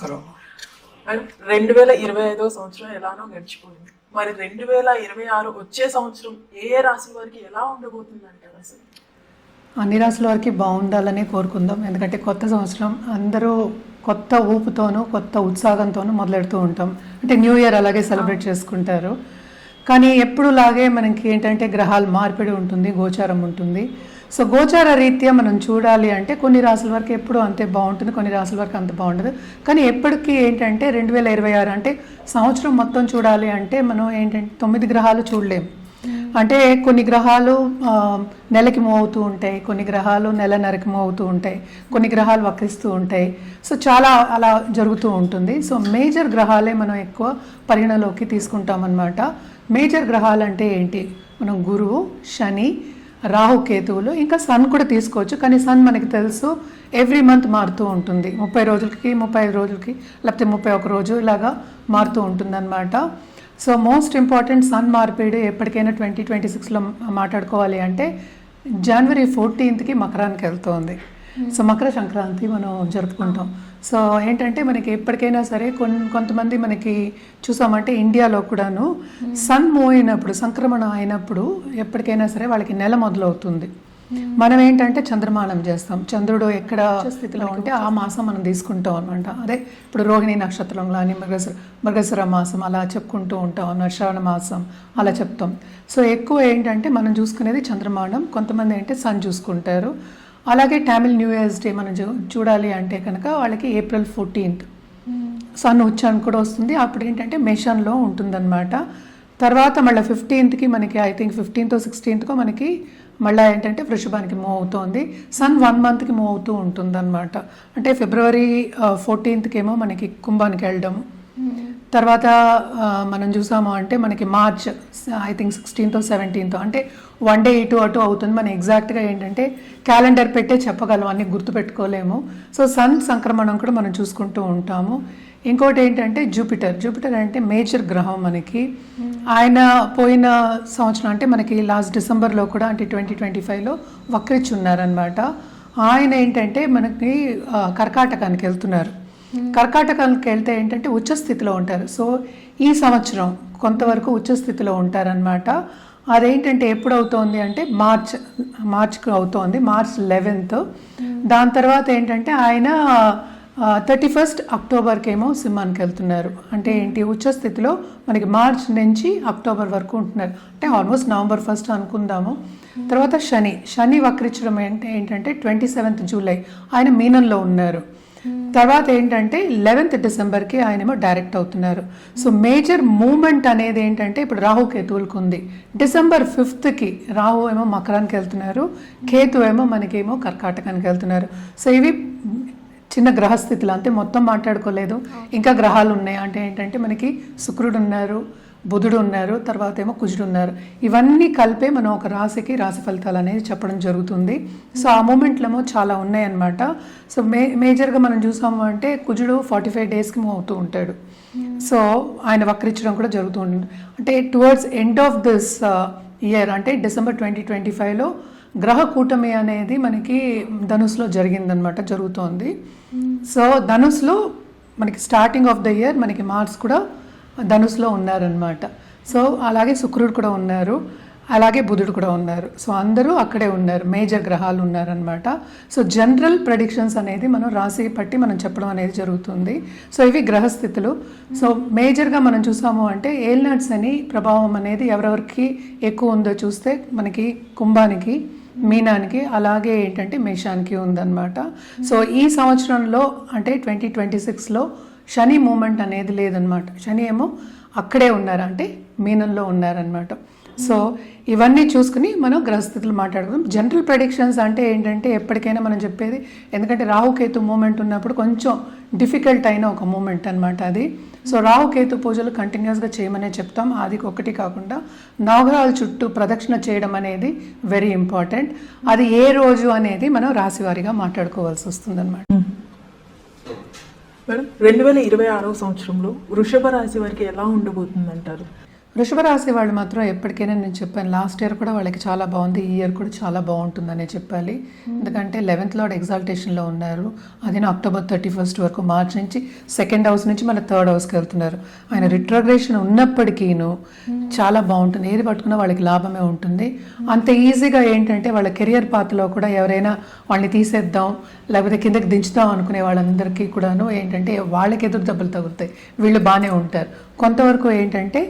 నమస్కారం. 2025 సంవత్సరం ఎలానో గడిచిపోయింది. మరి 2026 వచ్చే సంవత్సరం ఏ రాశి వారికి ఎలా ఉండబోతుంది అంటారు? అసలు అన్ని రాసుల వారికి బాగుండాలని కోరుకుందాం. ఎందుకంటే కొత్త సంవత్సరం అందరూ కొత్త ఊపుతోనూ కొత్త ఉత్సాహంతోనూ మొదలెడుతూ ఉంటాం. అంటే న్యూ ఇయర్ అలాగే సెలబ్రేట్ చేసుకుంటారు. కానీ ఎప్పుడులాగే మనకి ఏంటంటే గ్రహాల మార్పిడి ఉంటుంది, గోచారం ఉంటుంది. సో గోచార రీత్యా మనం చూడాలి అంటే కొన్ని రాసుల వరకు ఎప్పుడు అంతే బాగుంటుంది, కొన్ని రాసుల వరకు అంత బాగుండదు. కానీ ఎప్పటికీ ఏంటంటే 2026 అంటే సంవత్సరం మొత్తం చూడాలి అంటే మనం ఏంటంటే 9 గ్రహాలు చూడలేము. అంటే కొన్ని గ్రహాలు నెలకి మూవ్ అవుతూ ఉంటాయి, కొన్ని గ్రహాలు నెలన్నరకి మూవ్ అవుతూ ఉంటాయి, కొన్ని గ్రహాలు వక్రిస్తూ ఉంటాయి. సో చాలా అలా జరుగుతూ ఉంటుంది. సో మేజర్ గ్రహాలే మనం ఎక్కువ పరిగణలోకి తీసుకుంటాం అన్నమాట. మేజర్ గ్రహాలు అంటే ఏంటి? మనం గురువు, శని, రాహు, కేతువులు, ఇంకా సన్ కూడా తీసుకోవచ్చు. కానీ సన్ మనకి తెలుసు ఎవ్రీ మంత్ మారుతూ ఉంటుంది. 30 రోజులకి, 35 రోజులకి, లేకపోతే 31 రోజు ఇలాగా మారుతూ ఉంటుంది అన్నమాట. సో మోస్ట్ ఇంపార్టెంట్ సన్ మార్పిడి ఎప్పటికైనా 2026లో మాట్లాడుకోవాలి అంటే జనవరి 14కి మకరానికి వెళ్తుంది. సో మకర సంక్రాంతి మనం జరుపుకుంటాం. సో ఏంటంటే మనకి ఎప్పటికైనా సరే కొంతమంది మనకి చూసామంటే ఇండియాలో కూడాను సన్ మూవ్ అయినప్పుడు, సంక్రమణం అయినప్పుడు ఎప్పటికైనా సరే వాళ్ళకి నెల మొదలవుతుంది. మనం ఏంటంటే చంద్రమానం చేస్తాం. చంద్రుడు ఎక్కడ స్థితిలో ఉంటే ఆ మాసం మనం తీసుకుంటాం అనమాట. అదే ఇప్పుడు రోహిణి నక్షత్రం కానీ మృగశిర మాసం అలా చెప్పుకుంటూ ఉంటాం అన్నమాట. శ్రవణ మాసం అలా చెప్తాం. సో ఎక్కువ ఏంటంటే మనం చూసుకునేది చంద్రమానం. కొంతమంది ఏంటంటే సన్ చూసుకుంటారు. అలాగే టామిల్ న్యూ ఇయర్స్ డే మనం చూడాలి అంటే కనుక వాళ్ళకి April 14th సన్ ఉచ్చారణ కూడా వస్తుంది. అప్పుడు ఏంటంటే మేషంలో ఉంటుందన్నమాట. తర్వాత మళ్ళీ 15కి మనకి ఐ థింక్ 15th 16th మనకి మళ్ళీ ఏంటంటే వృషభానికి మూవ్ అవుతుంది. సన్ 1 మంత్కి మూవ్ అవుతూ ఉంటుంది అనమాట. అంటే February 14th ఏమో మనకి కుంభానికి వెళ్ళడం. తర్వాత మనం చూసాము అంటే మనకి March I think 16th 17th అంటే 1 డే ఇటు అటు అవుతుంది. మనం ఎగ్జాక్ట్గా ఏంటంటే క్యాలెండర్ పెట్టే చెప్పగలం, అన్ని గుర్తుపెట్టుకోలేము. సో సన్ సంక్రమణం కూడా మనం చూసుకుంటూ ఉంటాము. ఇంకోటి ఏంటంటే జూపిటర్ అంటే మేజర్ గ్రహం మనకి. ఆయన పోయిన సంవత్సరం అంటే మనకి లాస్ట్ డిసెంబర్లో కూడా అంటే 2025లో వక్రించి ఉన్నారనమాట. ఆయన ఏంటంటే మనకి కర్కాటకానికి వెళ్తున్నారు. కర్కాటకానికి వెళ్తే ఏంటంటే ఉచ్చస్థితిలో ఉంటారు. సో ఈ సంవత్సరం కొంతవరకు ఉచ్చస్థితిలో ఉంటారనమాట. అదేంటంటే ఎప్పుడు అవుతోంది అంటే మార్చ్కి అవుతోంది, March 11th. దాని తర్వాత ఏంటంటే ఆయన 31st అక్టోబర్కి ఏమో సింహానికి వెళ్తున్నారు. అంటే ఏంటి ఉచ్చస్థితిలో మనకి మార్చ్ నుంచి అక్టోబర్ వరకు ఉంటున్నారు. అంటే ఆల్మోస్ట్ November 1st అనుకుందాము. తర్వాత శని వక్రించడం ఏంటంటే 27th జూలై ఆయన మీనంలో ఉన్నారు. తర్వాత ఏంటంటే 11th డిసెంబర్కి ఆయనేమో డైరెక్ట్ అవుతున్నారు. సో మేజర్ మూమెంట్ అనేది ఏంటంటే ఇప్పుడు రాహు కేతువులకు ఉంది. December 5th రాహు ఏమో మకరానికి వెళ్తున్నారు, కేతు ఏమో మనకేమో కర్కాటకానికి వెళ్తున్నారు. సో ఇవి చిన్న గ్రహస్థితులు అంతే, మొత్తం మాట్లాడుకోలేదు. ఇంకా గ్రహాలు ఉన్నాయి అంటే ఏంటంటే మనకి శుక్రుడు ఉన్నారు, బుధుడు ఉన్నారు, తర్వాత ఏమో కుజుడు ఉన్నారు. ఇవన్నీ కలిపే మనం ఒక రాశికి రాశి ఫలితాలు అనేది చెప్పడం జరుగుతుంది. సో ఆ మూమెంట్లేమో చాలా ఉన్నాయన్నమాట. సో మేజర్గా మనం చూసాము అంటే కుజుడు 45 డేస్కి మూవ్ అవుతూ ఉంటాడు. సో ఆయన వక్రించడం కూడా జరుగుతూ ఉంటుంది. అంటే towards end of this year అంటే December 2025లో గ్రహ కూటమి అనేది మనకి ధనుసులో జరిగిందనమాట, జరుగుతోంది. సో ధనుసులో మనకి స్టార్టింగ్ ఆఫ్ ద ఇయర్ మనకి మార్స్ కూడా ధనుసులో ఉన్నారనమాట. సో అలాగే శుక్రుడు కూడా ఉన్నారు, అలాగే బుధుడు కూడా ఉన్నారు. సో అందరూ అక్కడే ఉన్నారు, మేజర్ గ్రహాలు ఉన్నారనమాట. సో జనరల్ ప్రెడిక్షన్స్ అనేది మనం రాశి పట్టి మనం చెప్పడం అనేది జరుగుతుంది. సో ఇవి గ్రహస్థితులు. సో మేజర్గా మనం చూసాము అంటే ఏలినాటి శని ప్రభావం అనేది ఎవరెవరికి ఎక్కువ ఉందో చూస్తే మనకి కుంభానికి, మీనానికి, అలాగే ఏంటంటే మేషానికి ఉందన్నమాట. సో ఈ సంవత్సరంలో అంటే 2026లో శని మూమెంట్ అనేది లేదనమాట. శని ఏమో అక్కడే ఉన్నారు, అంటే మీనంలో ఉన్నారనమాట. సో ఇవన్నీ చూసుకుని మనం గ్రహస్థితులు మాట్లాడుకుందాం. జనరల్ ప్రెడిక్షన్స్ అంటే ఏంటంటే ఎప్పటికైనా మనం చెప్పేది, ఎందుకంటే రాహుకేతు మూమెంట్ ఉన్నప్పుడు కొంచెం డిఫికల్ట్ అయిన ఒక మూమెంట్ అనమాట అది. సో రాహుకేతు పూజలు కంటిన్యూస్గా చేయమనే చెప్తాం. అది ఒకటి కాకుండా నవగ్రహాల చుట్టూ ప్రదక్షిణ చేయడం అనేది వెరీ ఇంపార్టెంట్. అది ఏ రోజు అనేది మనం రాశివారీగా మాట్లాడుకోవాల్సి వస్తుంది అనమాట. మేడం 2026 సంవత్సరంలో వృషభ రాశి వారికి ఎలా ఉండబోతుంది అంటారు? వృషభ రాశి వాళ్ళు మాత్రం ఎప్పటికైనా నేను చెప్పాను లాస్ట్ ఇయర్ కూడా వాళ్ళకి చాలా బాగుంది, ఈ ఇయర్ కూడా చాలా బాగుంటుందనే చెప్పాలి. ఎందుకంటే 11th లార్డ్ ఎగ్జాల్టేషన్లో ఉన్నారు. అది అక్టోబర్ 31 వరకు, మార్చ్ నుంచి 2nd హౌస్ నుంచి మన 3rd హౌస్కి వెళ్తున్నారు. ఆయన రిట్రోగ్రేషన్ ఉన్నప్పటికీను చాలా బాగుంటుంది, ఏది పట్టుకున్నా వాళ్ళకి లాభమే ఉంటుంది. అంత ఈజీగా ఏంటంటే వాళ్ళ కెరియర్ పాత్లో కూడా ఎవరైనా వాళ్ళని తీసేద్దాం లేకపోతే కిందకి దించుదాం అనుకునే వాళ్ళందరికీ కూడాను ఏంటంటే వాళ్ళకి ఎదురు దెబ్బలు తగులుతాయి, వీళ్ళు బాగానే ఉంటారు. కొంతవరకు ఏంటంటే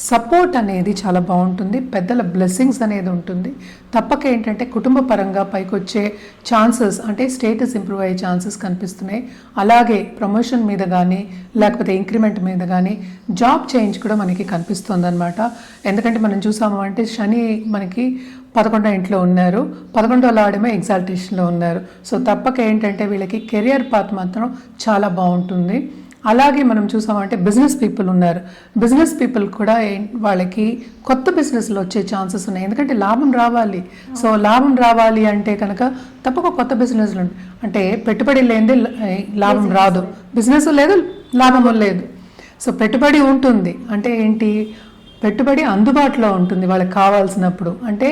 సపోర్ట్ అనేది చాలా బాగుంటుంది, పెద్దల బ్లెస్సింగ్స్ అనేది ఉంటుంది. తప్పక ఏంటంటే కుటుంబ పరంగా పైకి వచ్చే ఛాన్సెస్ అంటే స్టేటస్ ఇంప్రూవ్ అయ్యే ఛాన్సెస్ కనిపిస్తున్నాయి. అలాగే ప్రమోషన్ మీద కానీ లేకపోతే ఇంక్రిమెంట్ మీద కానీ జాబ్ చేంజ్ కూడా మనకి కనిపిస్తుంది అనమాట. ఎందుకంటే మనం చూసాము అంటే శని మనకి 11వ ఇంట్లో ఉన్నారు, 11వ లార్డేమో ఎగ్జాల్టేషన్లో ఉన్నారు. సో తప్పక ఏంటంటే వీళ్ళకి కెరియర్ పాత్ మాత్రం చాలా బాగుంటుంది. అలాగే మనం చూసామంటే బిజినెస్ పీపుల్ ఉన్నారు, బిజినెస్ పీపుల్ కూడా వాళ్ళకి కొత్త బిజినెస్లు వచ్చే ఛాన్సెస్ ఉన్నాయి. ఎందుకంటే లాభం రావాలి, సో లాభం రావాలి అంటే కనుక తప్పక కొత్త బిజినెస్లు అంటే పెట్టుబడి లేనిదే లాభం రాదు, బిజినెస్ లేదు లాభము లేదు. సో పెట్టుబడి ఉంటుంది అంటే ఏంటి, పెట్టుబడి అందుబాటులో ఉంటుంది వాళ్ళకి కావాల్సినప్పుడు. అంటే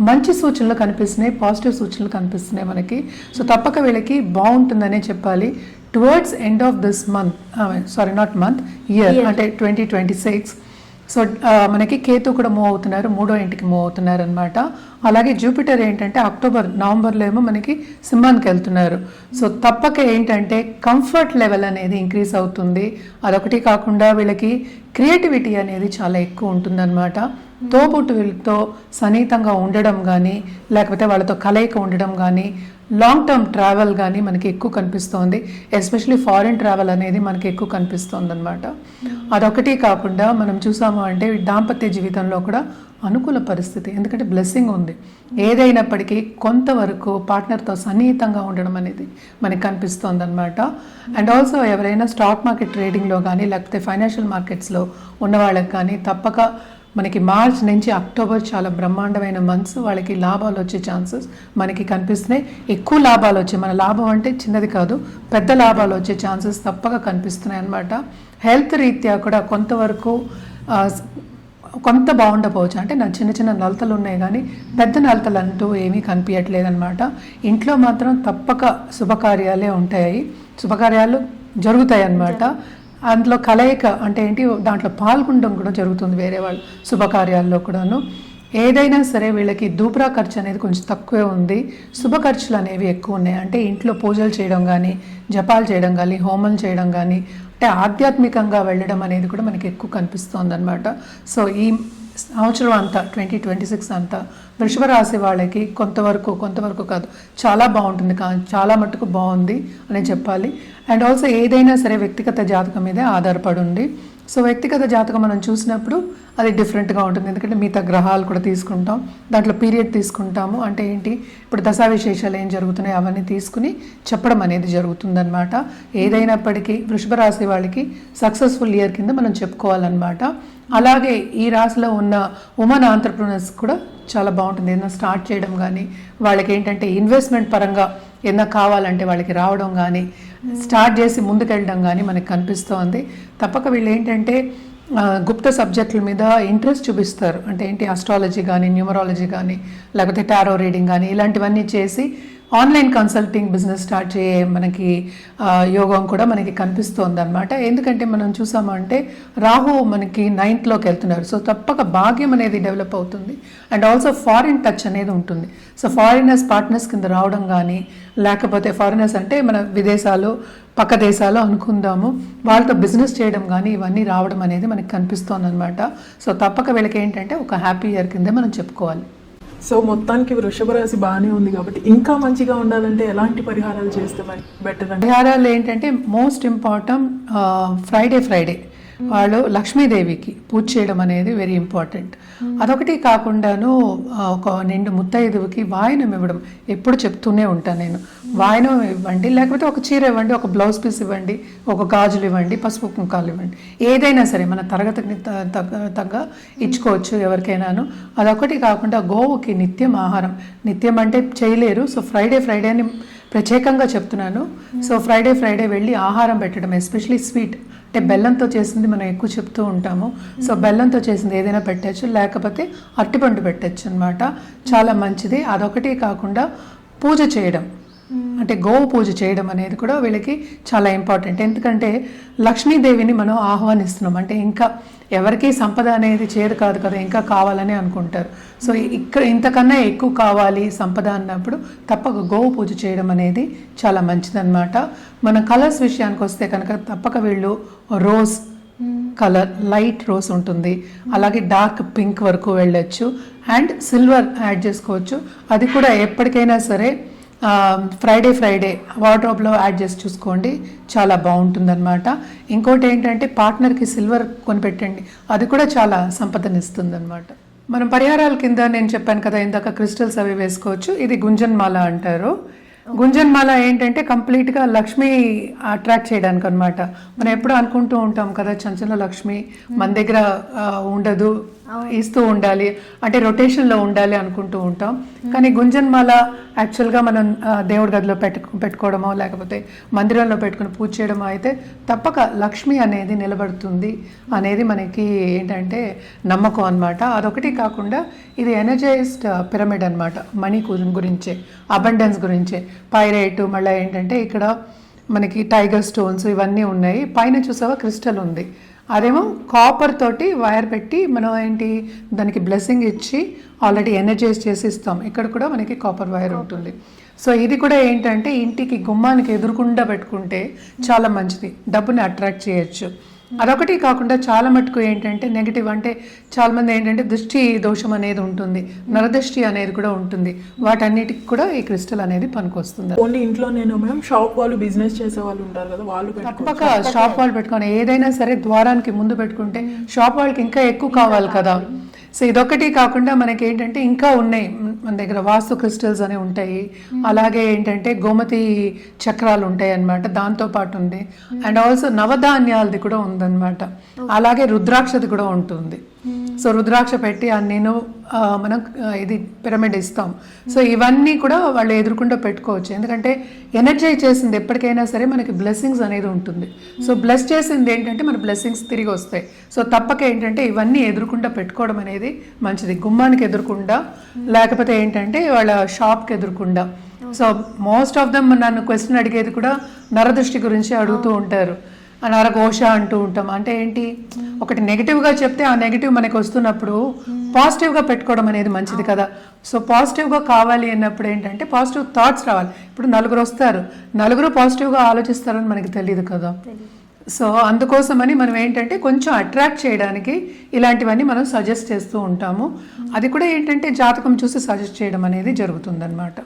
మంచి సూచనలు కనిపిస్తున్నాయి, పాజిటివ్ సూచనలు కనిపిస్తున్నాయి మనకి. సో తప్పక వీళ్ళకి బాగుంటుందనే చెప్పాలి. Towards end of this month, sorry not month, year అంటే 2026. సో మనకి కేతు కూడా మూవ్ అవుతున్నారు, 3వ ఇంటికి మూవ్ అవుతున్నారు అనమాట. అలాగే జూపిటర్ ఏంటంటే నవంబర్లో ఏమో మనకి సింహానికి వెళ్తున్నారు. సో తప్పక ఏంటంటే కంఫర్ట్ లెవెల్ అనేది ఇంక్రీజ్ అవుతుంది. అదొకటి కాకుండా వీళ్ళకి క్రియేటివిటీ అనేది చాలా ఎక్కువ ఉంటుందన్నమాట. తోబుట్టువులతో సన్నిహితంగా ఉండడం కానీ లేకపోతే వాళ్ళతో కలయిక ఉండడం కానీ, లాంగ్ టర్మ్ ట్రావెల్ కానీ మనకి ఎక్కువ కనిపిస్తోంది. ఎస్పెషలీ ఫారిన్ ట్రావెల్ అనేది మనకి ఎక్కువ కనిపిస్తోంది అనమాట. అదొకటి కాకుండా మనం చూసాము అంటే దాంపత్య జీవితంలో కూడా అనుకూల పరిస్థితి, ఎందుకంటే బ్లెస్సింగ్ ఉంది. ఏదైనప్పటికీ కొంతవరకు పార్ట్నర్తో సన్నిహితంగా ఉండడం అనేది మనకి కనిపిస్తోంది అనమాట. అండ్ ఆల్సో ఎవరైనా స్టాక్ మార్కెట్ ట్రేడింగ్లో కానీ లేకపోతే ఫైనాన్షియల్ మార్కెట్స్లో ఉన్న వాళ్ళకి కానీ తప్పక మనకి మార్చ్ నుంచి అక్టోబర్ చాలా బ్రహ్మాండమైన మంత్స్, వాళ్ళకి లాభాలు వచ్చే ఛాన్సెస్ మనకి కనిపిస్తున్నాయి. ఎక్కువ లాభాలు వచ్చే, మన లాభం అంటే చిన్నది కాదు, పెద్ద లాభాలు వచ్చే ఛాన్సెస్ తప్పక కనిపిస్తున్నాయి అన్నమాట. హెల్త్ రీత్యా కూడా కొంతవరకు కొంత బాగుండకపోవచ్చు, అంటే నా చిన్న చిన్న నలతలు ఉన్నాయి కానీ పెద్ద నలతలు అంటూ ఏమీ కనిపించట్లేదు అనమాట. ఇంట్లో మాత్రం తప్పక శుభకార్యాలే ఉంటాయి, శుభకార్యాలు జరుగుతాయి అన్నమాట. అందులో కలయిక అంటే ఏంటి, దాంట్లో పాల్గొనడం కూడా జరుగుతుంది వేరే వాళ్ళు శుభకార్యాల్లో కూడాను. ఏదైనా సరే వీళ్ళకి దూబ్రా ఖర్చు అనేది కొంచెం తక్కువే ఉంది, శుభ ఖర్చులు అనేవి ఎక్కువ ఉన్నాయి. అంటే ఇంట్లో పూజలు చేయడం కానీ, జపాలు చేయడం కానీ, హోమం చేయడం కానీ, అంటే ఆధ్యాత్మికంగా వెళ్ళడం అనేది కూడా మనకి ఎక్కువ కనిపిస్తుంది అనమాట. సో ఈ సంవత్సరం అంతా 2026 అంతా వృషభ రాశి వాళ్ళకి కొంతవరకు కాదు చాలా బాగుంటుంది, చాలా మట్టుకు బాగుంది అని చెప్పాలి. అండ్ ఆల్సో ఏదైనా సరే వ్యక్తిగత జాతకం మీదే ఆధారపడి ఉంది. సో వ్యక్తిగత జాతకం మనం చూసినప్పుడు అది డిఫరెంట్గా ఉంటుంది, ఎందుకంటే మిగతా గ్రహాలు కూడా తీసుకుంటాం, దాంట్లో పీరియడ్ తీసుకుంటాము. అంటే ఏంటి, ఇప్పుడు దశా విశేషాలు ఏం జరుగుతున్నాయి అవన్నీ తీసుకుని చెప్పడం అనేది జరుగుతుందన్నమాట. ఏదైనప్పటికీ వృషభ రాశి వాళ్ళకి సక్సెస్ఫుల్ ఇయర్ కింద మనం చెప్పుకోవాలన్నమాట. అలాగే ఈ రాశిలో ఉన్న ఉమెన్ ఆంటర్ప్రినర్స్ కూడా చాలా బాగుంటుంది. ఏదైనా స్టార్ట్ చేయడం కానీ, వాళ్ళకి ఏంటంటే ఇన్వెస్ట్మెంట్ పరంగా ఏదైనా కావాలంటే వాళ్ళకి రావడం కానీ, స్టార్ట్ చేసి ముందుకెళ్ళడం కానీ మనకి కనిపిస్తోంది. తప్పక వీళ్ళు ఏంటంటే గుప్త సబ్జెక్టుల మీద ఇంట్రెస్ట్ చూపిస్తారు. అంటే ఏంటి, ఆస్ట్రాలజీ కానీ, న్యూమరాలజీ కానీ, లేకపోతే టారో రీడింగ్ కానీ ఇలాంటివన్నీ చేసి ఆన్లైన్ కన్సల్టింగ్ బిజినెస్ స్టార్ట్ చేయ మనకి యోగం కూడా మనకి కనిపిస్తోంది అనమాట. ఎందుకంటే మనం చూసామంటే రాహు మనకి 9th లోకి వెళ్తున్నారు. సో తప్పక భాగ్యం అనేది డెవలప్ అవుతుంది. అండ్ ఆల్సో ఫారిన్ టచ్ అనేది ఉంటుంది. సో ఫారినర్స్ పార్ట్నర్స్ కింద రావడం కానీ, లేకపోతే ఫారినర్స్ అంటే మన విదేశాలు పక్క దేశాలు అనుకుందాము, వాళ్ళతో బిజినెస్ చేయడం కానీ ఇవన్నీ రావడం అనేది మనకి కనిపిస్తోంది అనమాట. సో తప్పక వీళ్ళకి ఏంటంటే ఒక హ్యాపీ ఇయర్ కింద మనం చెప్పుకోవాలి. సో మొత్తానికి వృషభ రాశి బాగానే ఉంది కాబట్టి ఇంకా మంచిగా ఉండాలంటే ఎలాంటి పరిహారాలు చేస్తే బెటర్? పరిహారాలు ఏంటంటే మోస్ట్ ఇంపార్టెంట్ ఫ్రైడే వాళ్ళు లక్ష్మీదేవికి పూజ చేయడం అనేది వెరీ ఇంపార్టెంట్. అదొకటి కాకుండాను ఒక నిండు ముత్తైదువుకి వాయనం ఇవ్వడం ఎప్పుడు చెప్తూనే ఉంటాను నేను. వాయనం ఇవ్వండి, లేకపోతే ఒక చీర ఇవ్వండి, ఒక బ్లౌజ్ పీస్ ఇవ్వండి, ఒక గాజులు ఇవ్వండి, పసుపు కుంకాలు ఇవ్వండి, ఏదైనా సరే మన తరగతికి తగ్గ ఇచ్చుకోవచ్చు ఎవరికైనాను. అదొకటి కాకుండా గోవుకి నిత్యం ఆహారం, నిత్యం అంటే చేయలేరు, సో ఫ్రైడే అని ప్రత్యేకంగా చెప్తున్నాను. సో ఫ్రైడే వెళ్ళి ఆహారం పెట్టడం, ఎస్పెషలీ స్వీట్ అంటే బెల్లంతో చేసింది మనం ఎక్కువ చెప్తూ ఉంటాము. సో బెల్లంతో చేసింది ఏదైనా పెట్టచ్చు, లేకపోతే అరటిపండు పెట్టచ్చు అనమాట. చాలా మంచిది. అదొకటి కాకుండా పూజ చేయడం, అంటే గోవు పూజ చేయడం అనేది కూడా వీళ్ళకి చాలా ఇంపార్టెంట్. ఎందుకంటే లక్ష్మీదేవిని మనం ఆహ్వానిస్తున్నాం, అంటే ఇంకా ఎవరికి సంపద అనేది చేరు కాదు కదా, ఇంకా కావాలని అనుకుంటారు. సో ఇక్కడ ఇంతకన్నా ఎక్కువ కావాలి సంపద అన్నప్పుడు తప్పక గోవు పూజ చేయడం అనేది చాలా మంచిదన్నమాట. మన కలర్స్ విషయానికి వస్తే కనుక తప్పక వీళ్ళు రోజ్ కలర్, లైట్ రోజ్ ఉంటుంది, అలాగే డార్క్ పింక్ వరకు వెళ్ళొచ్చు, అండ్ సిల్వర్ యాడ్ చేసుకోవచ్చు. అది కూడా ఎప్పటికైనా సరే ఫ్రైడే వార్డ్రోబ్లో యాడ్ చేసి చూసుకోండి, చాలా బాగుంటుందన్నమాట. ఇంకోటి ఏంటంటే పార్ట్నర్కి సిల్వర్ కొనిపెట్టండి, అది కూడా చాలా సంపదనిస్తుంది అనమాట. మనం పరిహారాల కింద నేను చెప్పాను కదా ఇందాక, క్రిస్టల్స్ అవి వేసుకోవచ్చు. ఇది గుంజన్ మాల అంటారు. గుంజన్ మాల ఏంటంటే కంప్లీట్గా లక్ష్మి అట్రాక్ట్ చేయడానికి అనమాట. మనం ఎప్పుడు అనుకుంటూ ఉంటాం కదా, చంచల లక్ష్మి మన దగ్గర ఉండదు, ఇస్తూ ఉండాలి, అంటే రొటేషన్లో ఉండాలి అనుకుంటూ ఉంటాం. కానీ గుంజన్ మాల యాక్చువల్గా మనం దేవుడి గదిలో పెట్టుకోవడమో లేకపోతే మందిరంలో పెట్టుకుని పూజ చేయడమో అయితే తప్పక లక్ష్మి అనేది నిలబడుతుంది అనేది మనకి ఏంటంటే నమ్మకం అనమాట. అదొకటి కాకుండా ఇది ఎనర్జైజ్డ్ పిరమిడ్ అనమాట, మనీ గురించే, అబండెన్స్ గురించే. పైరైట్ మళ్ళీ ఏంటంటే ఇక్కడ మనకి టైగర్ స్టోన్స్ ఇవన్నీ ఉన్నాయి. పైన చూసావా క్రిస్టల్ ఉంది, అదేమో కాపర్ తోటి వైర్ పెట్టి మనం ఏంటి దానికి బ్లెస్సింగ్ ఇచ్చి ఆల్రెడీ ఎనర్జైజ్ చేసి ఇస్తాం. ఇక్కడ కూడా మనకి కాపర్ వైర్ ఉంటుంది. సో ఇది కూడా ఏంటంటే ఇంటికి గుమ్మానికి ఎదురుకుండా పెట్టుకుంటే చాలా మంచిది, డబ్బుని అట్రాక్ట్ చేయొచ్చు. అదొకటి కాకుండా చాలా మటుకు ఏంటంటే నెగిటివ్, అంటే చాలా మంది ఏంటంటే దృష్టి దోషం అనేది ఉంటుంది, నరదృష్టి అనేది కూడా ఉంటుంది. వాటన్నిటికి కూడా ఈ క్రిస్టల్ అనేది పనికొస్తుంది. ఓన్లీ ఇంట్లో నేను మేము షాప్ వాళ్ళు బిజినెస్ చేసే వాళ్ళు ఉంటారు కదా, వాళ్ళు తప్పక షాప్ వాళ్ళు పెట్టుకొని ఏదైనా సరే ద్వారానికి ముందు పెట్టుకుంటే షాప్ వాళ్ళకి ఇంకా ఎక్కువ కావాలి కదా. సో ఇదొకటి కాకుండా మనకి ఏంటంటే ఇంకా ఉన్నాయి మన దగ్గర, వాస్తు క్రిస్టల్స్ అనేవి ఉంటాయి, అలాగే ఏంటంటే గోమతి చక్రాలు ఉంటాయి అన్నమాట, దాంతో పాటు ఉంది. అండ్ ఆల్సో నవధాన్యాలది కూడా ఉందన్నమాట, అలాగే రుద్రాక్షది కూడా ఉంటుంది. సో రుద్రాక్ష పెట్టి నేను మనం ఇది పిరమిడ్ ఇస్తాం. సో ఇవన్నీ కూడా వాళ్ళు ఎదురుకుండా పెట్టుకోవచ్చు, ఎందుకంటే ఎనర్జైజ్ చేసింది ఎప్పటికైనా సరే మనకి బ్లెస్సింగ్స్ అనేది ఉంటుంది. సో బ్లెస్ చేసింది ఏంటంటే మన బ్లెస్సింగ్స్ తిరిగి వస్తాయి. సో తప్పక ఏంటంటే ఇవన్నీ ఎదురుకుండా పెట్టుకోవడం అనేది మంచిది, గుమ్మానికి ఎదురుకుండా, లేకపోతే ఏంటంటే వాళ్ళ షాప్కి ఎదురుకుండా. సో మోస్ట్ ఆఫ్ దమ్ నన్ను క్వశ్చన్ అడిగేది కూడా నరదృష్టి గురించి అడుగుతూ ఉంటారు, నరఘోష అంటూ ఉంటాం. అంటే ఏంటి, ఒకటి నెగిటివ్గా చెప్తే ఆ నెగిటివ్ మనకి వస్తున్నప్పుడు పాజిటివ్గా పెట్టుకోవడం అనేది మంచిది కదా. సో పాజిటివ్గా కావాలి అన్నప్పుడు ఏంటంటే పాజిటివ్ థాట్స్ రావాలి. ఇప్పుడు నలుగురు వస్తారు, నలుగురు పాజిటివ్గా ఆలోచిస్తారని మనకి తెలియదు కదా. సో అందుకోసమని మనం ఏంటంటే కొంచెం అట్రాక్ట్ చేయడానికి ఇలాంటివన్నీ మనం సజెస్ట్ చేస్తూ ఉంటాము. అది కూడా ఏంటంటే జాతకం చూసి సజెస్ట్ చేయడం అనేది జరుగుతుందన్నమాట.